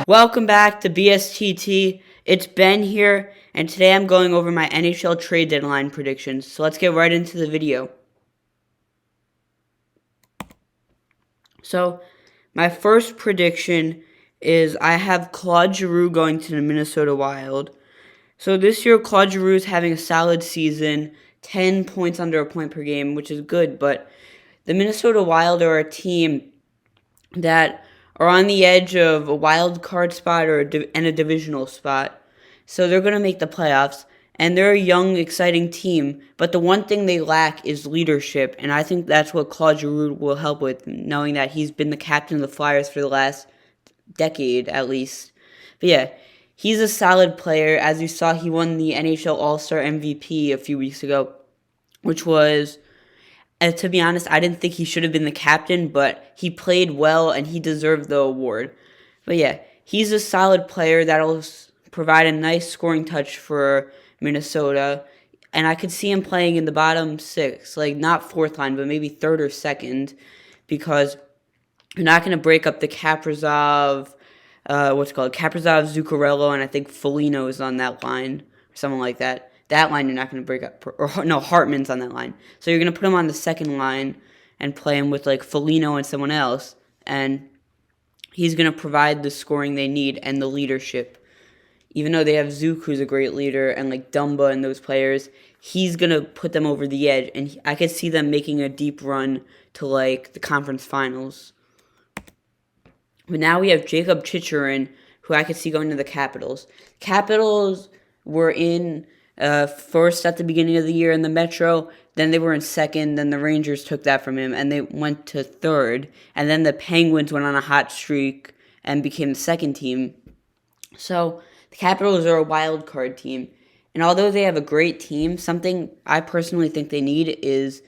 Welcome back to BSTT. It's Ben here, and today I'm going over my NHL trade deadline predictions. So let's get right into the video. So my first prediction is I have Claude Giroux going to the Minnesota Wild. So this year, Claude Giroux is having a solid season, 10 points under a point per game, which is good, but the Minnesota Wild are a team that are on the edge of a wild card spot and a divisional spot. So they're going to make the playoffs, and they're a young, exciting team. But the one thing they lack is leadership, and I think that's what Claude Giroux will help with, knowing that he's been the captain of the Flyers for the last decade at least. But yeah, he's a solid player. As you saw, he won the NHL All-Star MVP a few weeks ago, which was... And to be honest, I didn't think he should have been the captain, but he played well and he deserved the award. But yeah, he's a solid player that'll provide a nice scoring touch for Minnesota. And I could see him playing in the bottom six, like not fourth line, but maybe third or second, because you're not going to break up the Kaprizov, Kaprizov, Zuccarello, and I think Foligno is on that line, or something like that. That line you're not going to break up. Or no, Hartman's on that line. So you're going to put him on the second line and play him with like Foligno and someone else. And he's going to provide the scoring they need and the leadership. Even though they have Zook, who's a great leader, and like Dumba and those players, he's going to put them over the edge. And I could see them making a deep run to like the conference finals. But now we have Jacob Chychrun, who I could see going to the Capitals. Capitals were in... first at the beginning of the year in the Metro, then they were in second, then the Rangers took that from him, and they went to third, and then the Penguins went on a hot streak and became the second team. So the Capitals are a wild card team, and although they have a great team, something I personally think they need is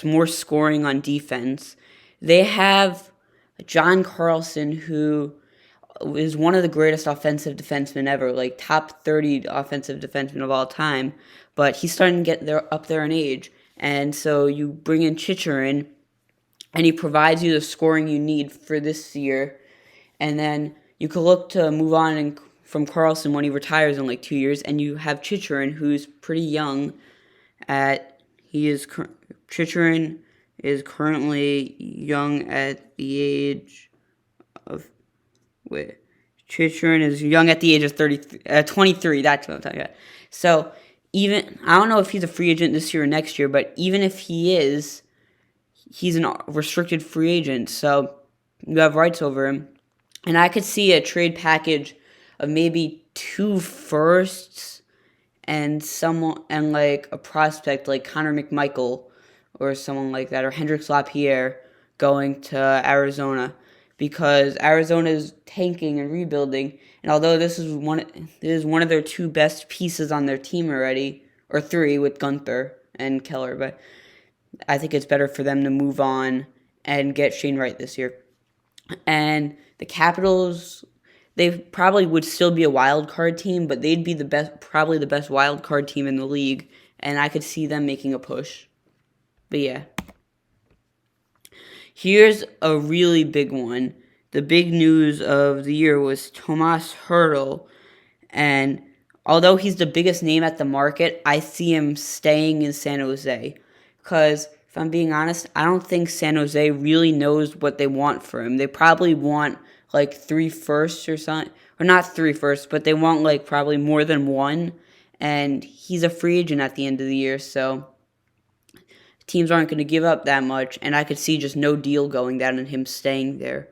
more scoring on defense. They have John Carlson, who is one of the greatest offensive defensemen ever, like top 30 offensive defensemen of all time, but he's starting to get up there in age, and so you bring in Chychrun, and he provides you the scoring you need for this year, and then you could look to move on from Carlson when he retires in like 2 years, and you have Chychrun, who's pretty young. Chychrun is currently young at the age of... Chychrun is young at the age of 23. That's what I'm talking about. So, I don't know if he's a free agent this year or next year, but even if he is, he's a restricted free agent. So, you have rights over him. And I could see a trade package of maybe 2 firsts and like a prospect like Connor McMichael or someone like that, or Hendrix Lapierre going to Arizona. Because Arizona is tanking and rebuilding, and although this is one of their 2 best pieces on their team already, or 3 with Guenther and Keller, but I think it's better for them to move on and get Shane Wright this year. And the Capitals, they probably would still be a wild card team, but they'd be probably the best wild card team in the league, and I could see them making a push. But yeah. Here's a really big one. The big news of the year was Tomas Hertl, and although he's the biggest name at the market, I see him staying in San Jose. Because, if I'm being honest, I don't think San Jose really knows what they want for him. They probably want like 3 firsts or something. Or not 3 firsts, but they want like probably more than 1. And he's a free agent at the end of the year, so... teams aren't going to give up that much, and I could see just no deal going down and him staying there.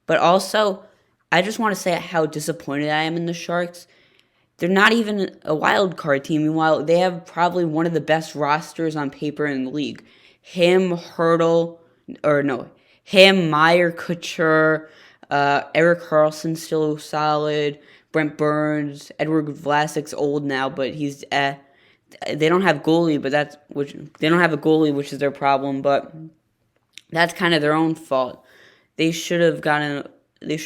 But also, I just want to say how disappointed I am in the Sharks. They're not even a wild card team. Meanwhile, they have probably one of the best rosters on paper in the league. Meyer, Couture, Erik Karlsson's still solid, Brent Burns, Edward Vlasic's old now, but he's... they don't have goalie, they don't have a goalie, which is their problem, but that's kind of their own fault. They should have gotten the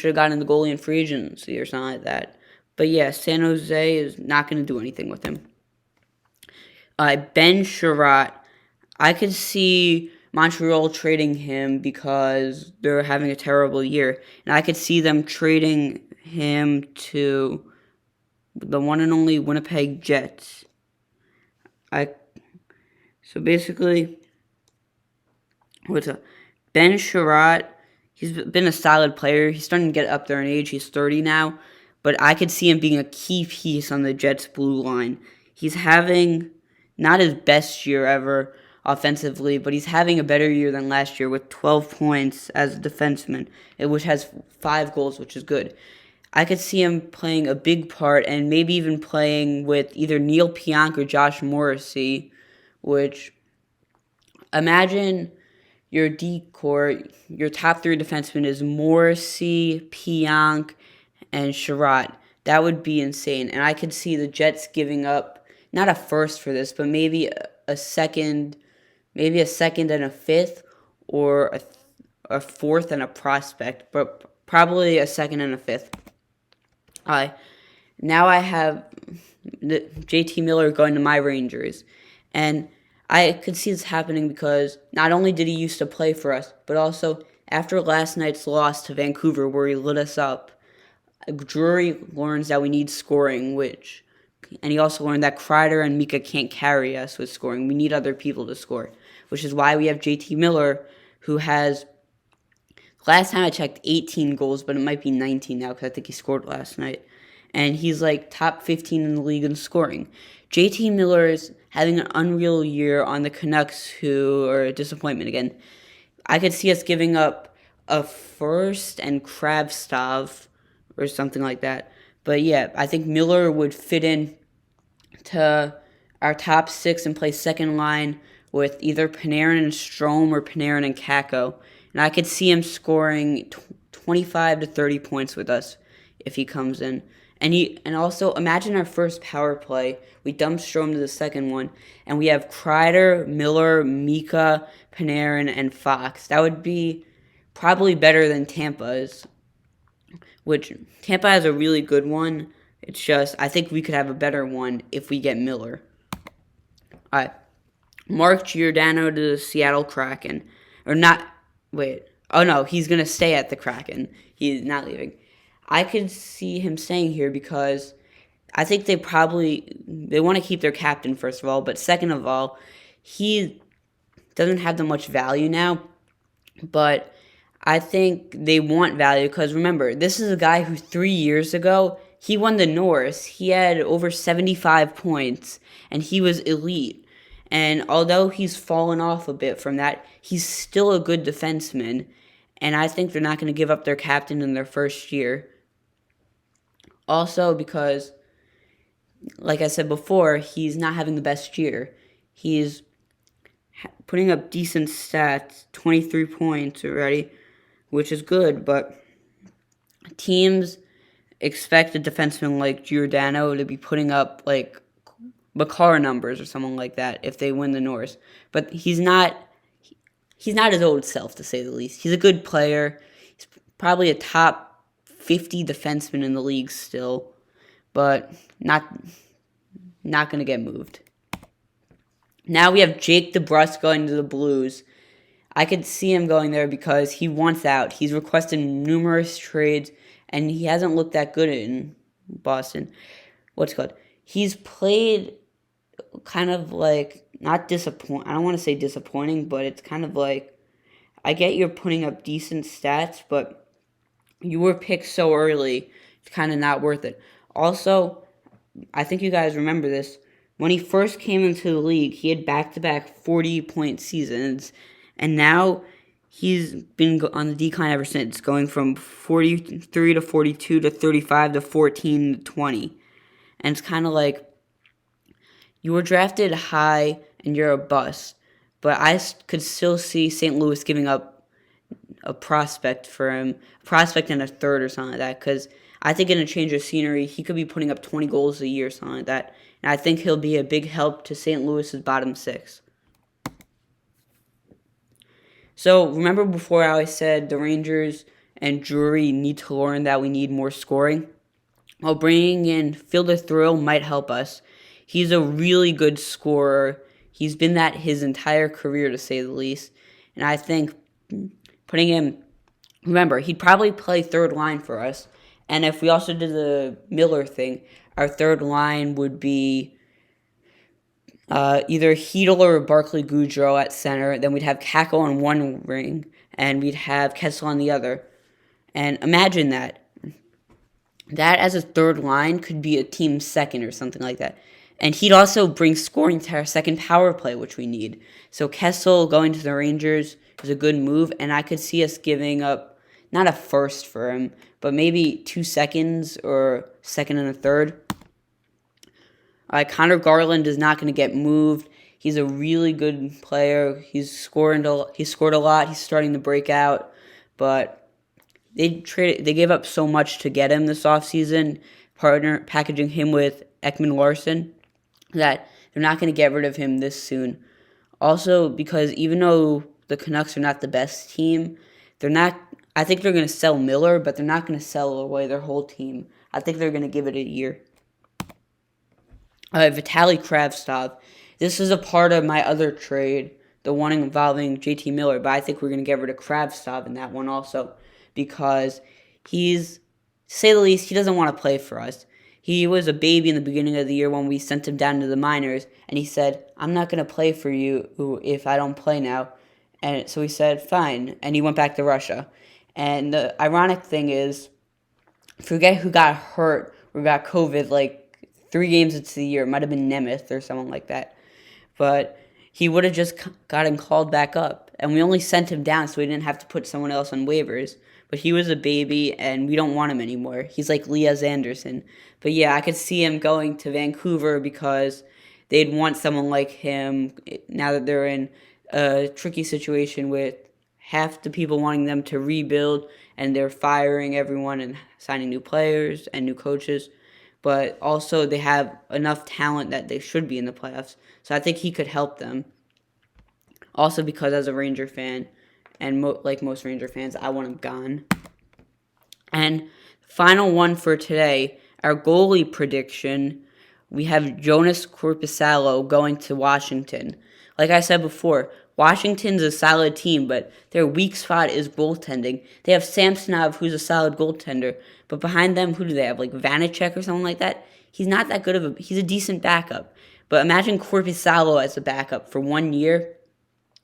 goalie in free agency or something like that. But yeah, San Jose is not going to do anything with him. Ben Chiarot, I could see Montreal trading him because they're having a terrible year, and I could see them trading him to the one and only Winnipeg Jets. So basically, Ben Chiarot, he's been a solid player. He's starting to get up there in age. He's 30 now. But I could see him being a key piece on the Jets' blue line. He's having not his best year ever offensively, but he's having a better year than last year with 12 points as a defenseman, which has 5 goals, which is good. I could see him playing a big part and maybe even playing with either Neil Pionk or Josh Morrissey, which, imagine your D-core, your top 3 defensemen is Morrissey, Pionk, and Chiarot. That would be insane. And I could see the Jets giving up, not a first for this, but maybe a second and a fifth, or a fourth and a prospect, but probably a second and a fifth. Now I have JT Miller going to my Rangers. And I could see this happening because not only did he used to play for us, but also after last night's loss to Vancouver where he lit us up, Giroux learns that we need scoring, and he also learned that Kreider and Mika can't carry us with scoring. We need other people to score, which is why we have JT Miller, who has, last time I checked, 18 goals, but it might be 19 now because I think he scored last night. And he's like top 15 in the league in scoring. JT Miller is having an unreal year on the Canucks, who are a disappointment again. I could see us giving up a first and Kravtsov or something like that. But yeah, I think Miller would fit in to our top 6 and play second line with either Panarin and Strome or Panarin and Kakko. And I could see him scoring 25 to 30 points with us if he comes in. And also, imagine our first power play. We dump Strome to the second one, and we have Kreider, Miller, Mika, Panarin, and Fox. That would be probably better than Tampa's, which Tampa has a really good one. It's just, I think we could have a better one if we get Miller. All right. Mark Giordano to the Seattle Kraken. Or not, wait. Oh, no, he's going to stay at the Kraken. He's not leaving. I could see him staying here because I think they want to keep their captain, first of all. But second of all, he doesn't have that much value now. But I think they want value because, remember, this is a guy who 3 years ago, he won the Norris. He had over 75 points, and he was elite. And although he's fallen off a bit from that, he's still a good defenseman. And I think they're not going to give up their captain in their first year. Also because, like I said before, he's not having the best year. He's putting up decent stats, 23 points already, which is good, but teams expect a defenseman like Giordano to be putting up like Makar numbers or someone like that if they win the Norris. But he's not his old self, to say the least. He's a good player. He's probably a top 50 defenseman in the league still, but not going to get moved. Now we have Jake DeBrusk going to the Blues. I could see him going there because he wants out. He's requested numerous trades, and he hasn't looked that good in Boston. He's played kind of like, not disappoint. I don't want to say disappointing, but it's kind of like, I get you're putting up decent stats, but you were picked so early, it's kind of not worth it. Also, I think you guys remember this. When he first came into the league, he had back-to-back 40-point seasons, and now he's been on the decline ever since, going from 43 to 42 to 35 to 14 to 20. And it's kind of like, you were drafted high and you're a bust, but I could still see St. Louis giving up a prospect for him, a prospect and a third or something like that, because I think in a change of scenery, he could be putting up 20 goals a year or something like that, and I think he'll be a big help to St. Louis's bottom 6. So, remember before how I said the Rangers and Drury need to learn that we need more scoring? Well, bringing in Fielder Thrill might help us. He's a really good scorer. He's been that his entire career, to say the least, and I think putting him, remember, he'd probably play third line for us, And if we also did the Miller thing, our third line would be either Hertl or Barclay Goodrow at center. Then we'd have Kako on one wing, and we'd have Guentzel on the other. And imagine that. That as a third line could be a team second or something like that. And he'd also bring scoring to our second power play, which we need. So Guentzel going to the Rangers is a good move, and I could see us giving up not a first for him, but maybe 2 seconds or second and a third. Connor Garland is not going to get moved. He's a really good player. He scored a lot. He's starting to break out, but they gave up so much to get him this offseason, packaging him with Ekman Larson, that they're not going to get rid of him this soon. Also, because even though the Canucks are not the best team, I think they're going to sell Miller, but they're not going to sell away their whole team. I think they're going to give it a year. Vitali Kravtsov. This is a part of my other trade, the one involving JT Miller, but I think we're going to get rid of Kravtsov in that one also, because to say the least, he doesn't want to play for us. He was a baby in the beginning of the year when we sent him down to the minors, and he said, "I'm not going to play for you if I don't play now." And so he said, "Fine," and he went back to Russia. And the ironic thing is, forget who got hurt or got COVID like 3 games into the year. It might have been Nemeth or someone like that. But he would have just gotten called back up. And we only sent him down so we didn't have to put someone else on waivers. But he was a baby, and we don't want him anymore. He's like Lias Anderson. But yeah, I could see him going to Vancouver because they'd want someone like him now that they're in a tricky situation with half the people wanting them to rebuild, and they're firing everyone and signing new players and new coaches. But also they have enough talent that they should be in the playoffs. So I think he could help them. Also because as a Ranger fan, and like most Ranger fans, I want him gone. And final one for today, our goalie prediction, we have Jonas Korpisalo going to Washington. Like I said before, Washington's a solid team, but their weak spot is goaltending. They have Samsonov, who's a solid goaltender, but behind them, who do they have? Like Vanacek or something like that? He's not that good of he's a decent backup. But imagine Korpisalo as a backup for 1 year.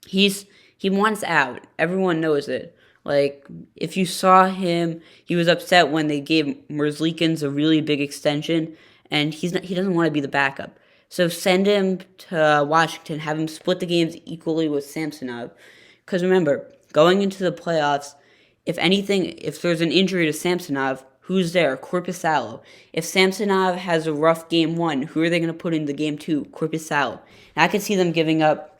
He wants out. Everyone knows it. Like, if you saw him, he was upset when they gave Merzlikins a really big extension, and he doesn't want to be the backup. So send him to Washington, have him split the games equally with Samsonov. Because remember, going into the playoffs, if there's an injury to Samsonov, who's there? Korpisalo. If Samsonov has a rough game 1, who are they going to put in the game 2? Korpisalo. And I could see them giving up,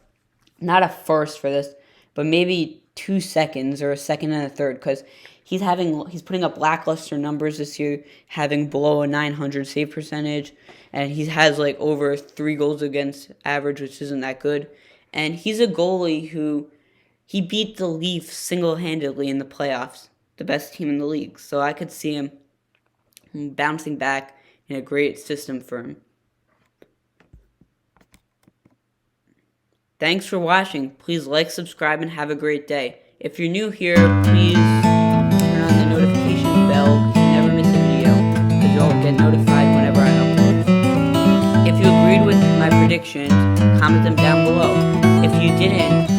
not a first for this, but maybe 2 seconds or a second and a third, because he's putting up lackluster numbers this year, having below a 900 save percentage, and he has like over 3 goals against average, which isn't that good. And he's a goalie who he beat the Leafs single-handedly in the playoffs, the best team in the league. So I could see him bouncing back in a great system for him. Thanks for watching. Please like, subscribe, and have a great day. If you're new here, please turn on the notification bell so you never miss a video, because you'll get notified whenever I upload. If you agreed with my predictions, comment them down below. If you didn't,